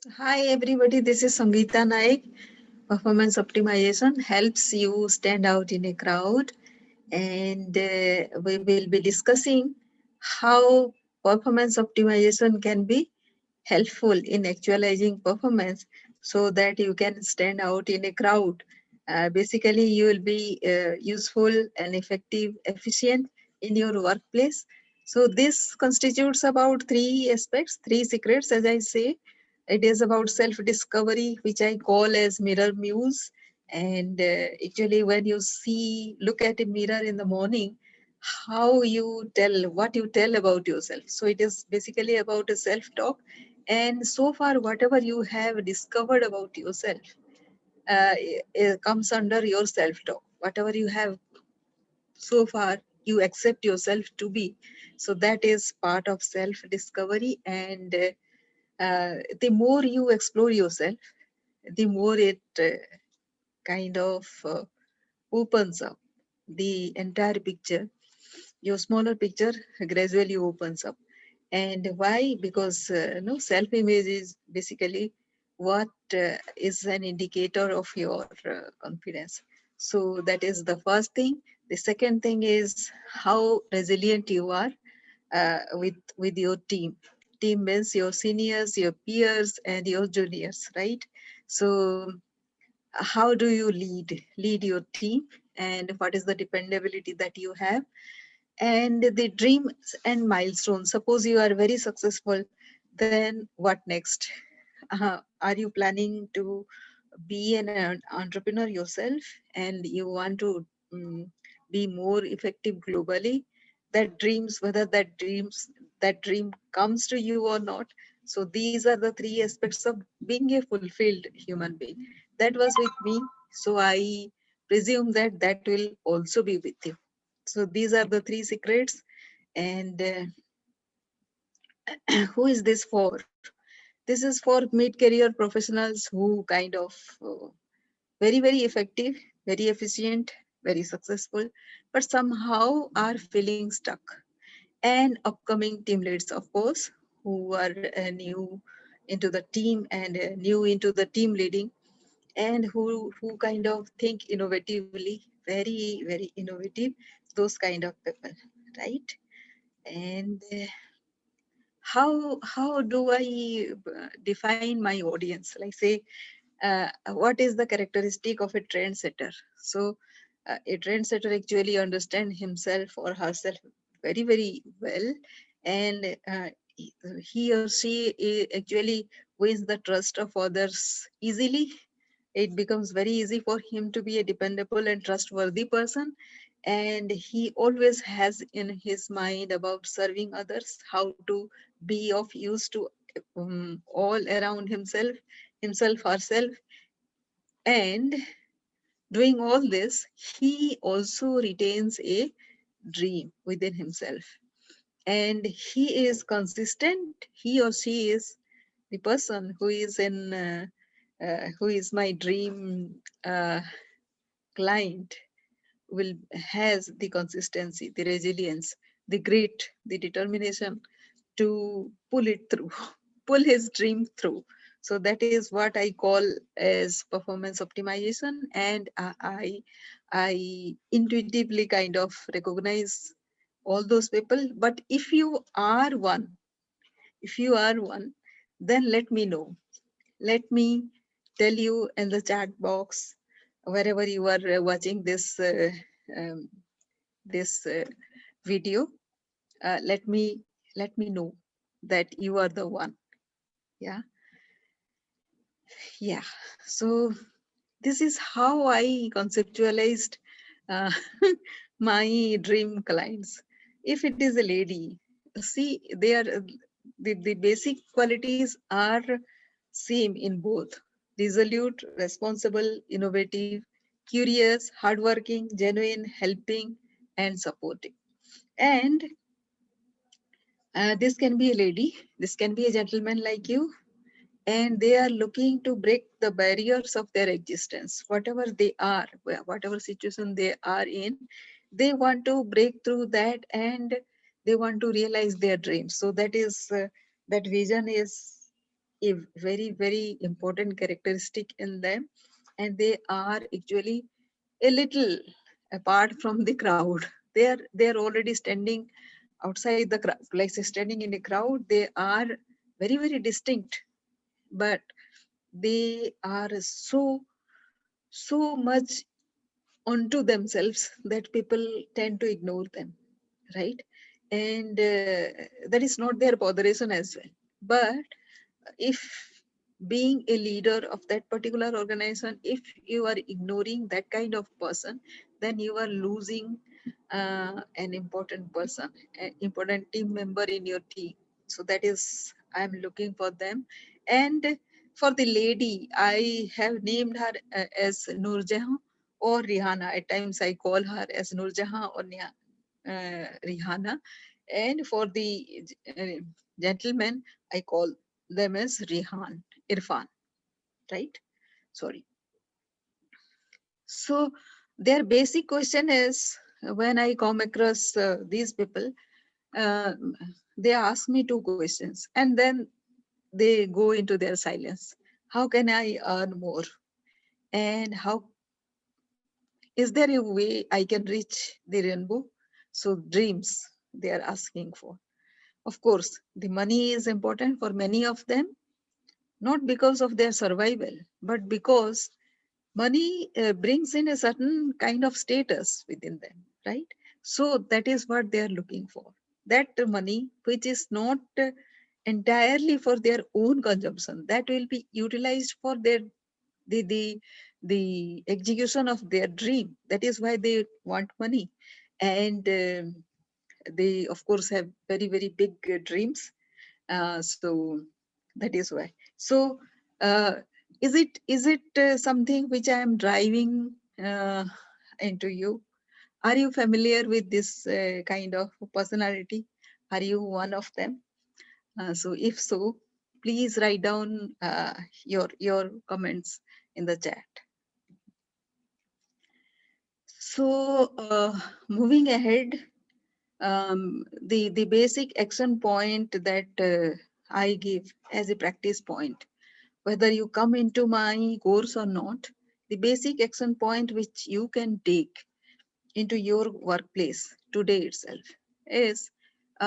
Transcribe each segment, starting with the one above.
Hi everybody, this is Sangeeta Naik. Performance optimization helps you stand out in a crowd, and we will be discussing how performance optimization can be helpful in actualizing performance so that you can stand out in a crowd. Basically, you will be useful and effective, efficient in your workplace. So this constitutes about three aspects, three secrets, as I say. It is about self-discovery, which I call as mirror muse. And actually, when you look at a mirror in the morning, how you tell, what you tell about yourself. So it is basically about a self-talk. And so far, whatever you have discovered about yourself it comes under your self-talk. Whatever you have so far, you accept yourself to be. So that is part of self-discovery. And the more you explore yourself, the more it kind of opens up the entire picture. Your smaller picture gradually opens up. And why? Because no, self-image is basically what is an indicator of your confidence. So that is the first thing. The second thing is how resilient you are with your team. Team means your seniors, your peers, and your juniors, right? So how do you lead your team, and what is the dependability that you have, and the dreams and milestones. Suppose you are very successful, then what next? Are you planning to be an entrepreneur yourself, and you want to be more effective globally? That dreams, whether that dream comes to you or not. So these are the three aspects of being a fulfilled human being. That was with me, so I presume that that will also be with you. So these are the three secrets. And who is this for? This is for mid-career professionals who kind of very effective, very efficient, very successful, but somehow are feeling stuck. And upcoming team leads, of course, who are new into the team and new into the team leading, and who kind of think innovatively, very innovative. Those kind of people, right? And how do I define my audience? Like say, what is the characteristic of a trendsetter? So a trendsetter actually understand himself or herself very well, and he or she actually wins the trust of others easily. It becomes very easy for him to be a dependable and trustworthy person, and he always has in his mind about serving others, how to be of use to all around himself herself. And doing all this, he also retains a dream within himself, and he is consistent. He or she is the person who is in who is my dream client, will has the consistency, the resilience, the grit, the determination to pull it through, pull his dream through. So that is what I call as performance optimization, and I intuitively kind of recognize all those people. But if you are one, then let me know. Let me tell you in the chat box, wherever you are watching um, this video. Let me know that you are the one. Yeah, yeah. So this is how I conceptualized uh, my dream clients. If it is a lady, see, they are the basic qualities are same in both: resolute, responsible, innovative, curious, hardworking, genuine, helping, and supporting. And this can be a lady, this can be a gentleman like you, and they are looking to break the barriers of their existence, whatever they are, whatever situation they are in. They want to break through that, and they want to realize their dreams. So that is that vision is a very, very important characteristic in them, and they are actually a little apart from the crowd. They are already standing outside the crowd, like say standing in a crowd. They are very, very distinct, but they are so much onto themselves that people tend to ignore them, right? And that is not their botheration as well. But if being a leader of that particular organization, if you are ignoring that kind of person, then you are losing an important person, an important team member in your team. So that is, I'm looking for them. And for the lady, I have named her as Nurjahan or Rihanna. At times I call her as Nurjahan or Rihanna. And for the gentleman, I call them as Irfan, right? Sorry. So their basic question is, when I come across these people, uh, they ask me two questions and then they go into their silence. How can I earn more? And how is there a way I can reach the rainbow? So dreams they are asking for. Of course, the money is important for many of them, not because of their survival, but because money brings in a certain kind of status within them, right? So that is what they are looking for. That money, which is not entirely for their own consumption, that will be utilized for their the the the execution of their dream. That is why they want money, and they of course have very, very big dreams. So that is why. So uh, is it something which I am driving into you? Are you familiar with this kind of personality? Are you one of them? So if so, please write down your comments in the chat. So moving ahead, the basic action point that I give as a practice point, whether you come into my course or not, the basic action point which you can take into your workplace today itself is,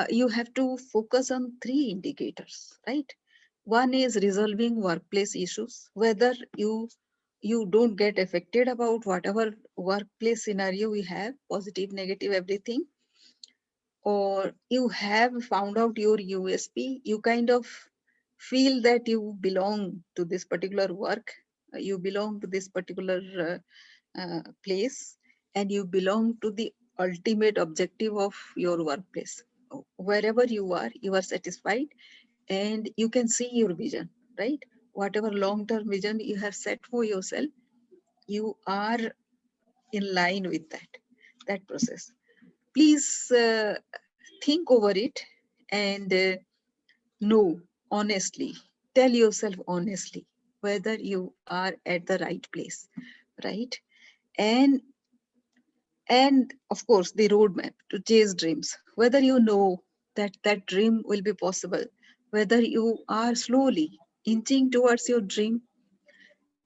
you have to focus on three indicators, right? One is resolving workplace issues, whether you don't get affected about whatever workplace scenario we have, positive, negative, everything, or you have found out your USP, you kind of feel that you belong to this particular work, you belong to this particular place, and you belong to the ultimate objective of your workplace. Wherever you are satisfied, and you can see your vision, right? Whatever long term vision you have set for yourself, you are in line with that process. Please think over it and know honestly, tell yourself honestly whether you are at the right place, right? And and of course the roadmap to chase dreams, whether you know that that dream will be possible, whether you are slowly inching towards your dream.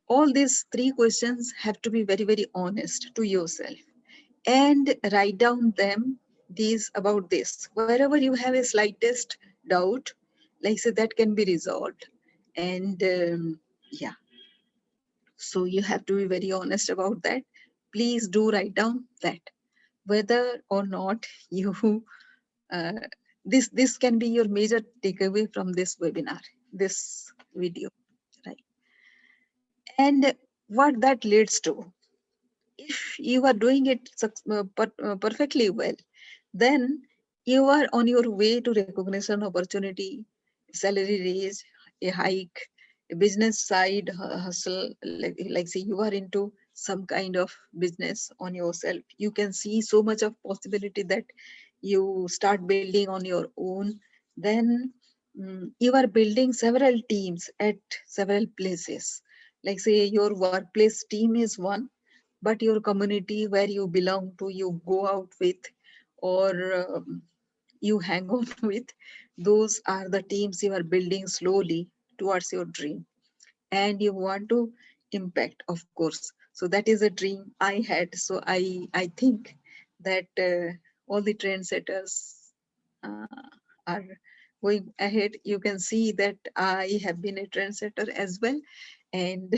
All these three questions have to be very, very honest to yourself, and write down them these about this. Wherever you have a slightest doubt, like say, that can be resolved. And yeah, so you have to be very honest about that. Please do write down that, whether or not you uh, this can be your major takeaway from this webinar, this video, right? And what that leads to, if you are doing it perfectly well, then you are on your way to recognition, opportunity, salary raise, a hike, a business side hustle. Like say you are into some kind of business on yourself. You can see so much of possibility that you start building on your own. Then you are building several teams at several places. Like say your workplace team is one, but your community where you belong to, you go out with, or you hang on with, those are the teams you are building slowly. towards your dream, and you want to impact, of course. So that is a dream I had. So I think that all the trendsetters are going ahead. You can see that I have been a trendsetter as well, and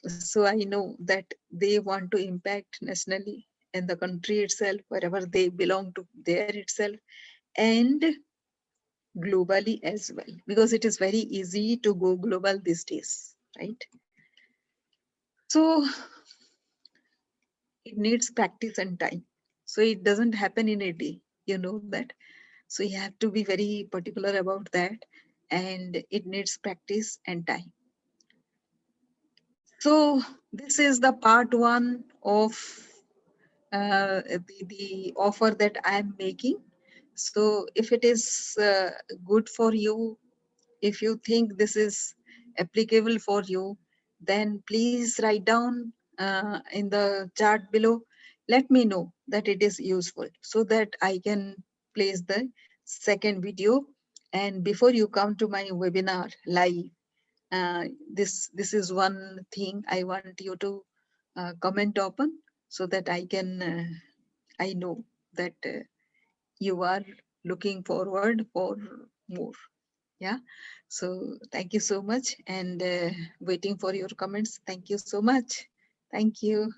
so I know that they want to impact nationally in the country itself, wherever they belong to there itself, and globally as well, because it is very easy to go global these days, right? So it needs practice and time. So it doesn't happen in a day, you know that. So you have to be very particular about that, and it needs practice and time. So this is the part one of the offer that I'm making. So if it is good for you, if you think this is applicable for you, then please write down in the chat below. Let me know that it is useful, so that I can place the second video. And before you come to my webinar live, this is one thing I want you to comment upon, so that I know that you are looking forward for more. Yeah. So thank you so much, and waiting for your comments. Thank you so much. Thank you.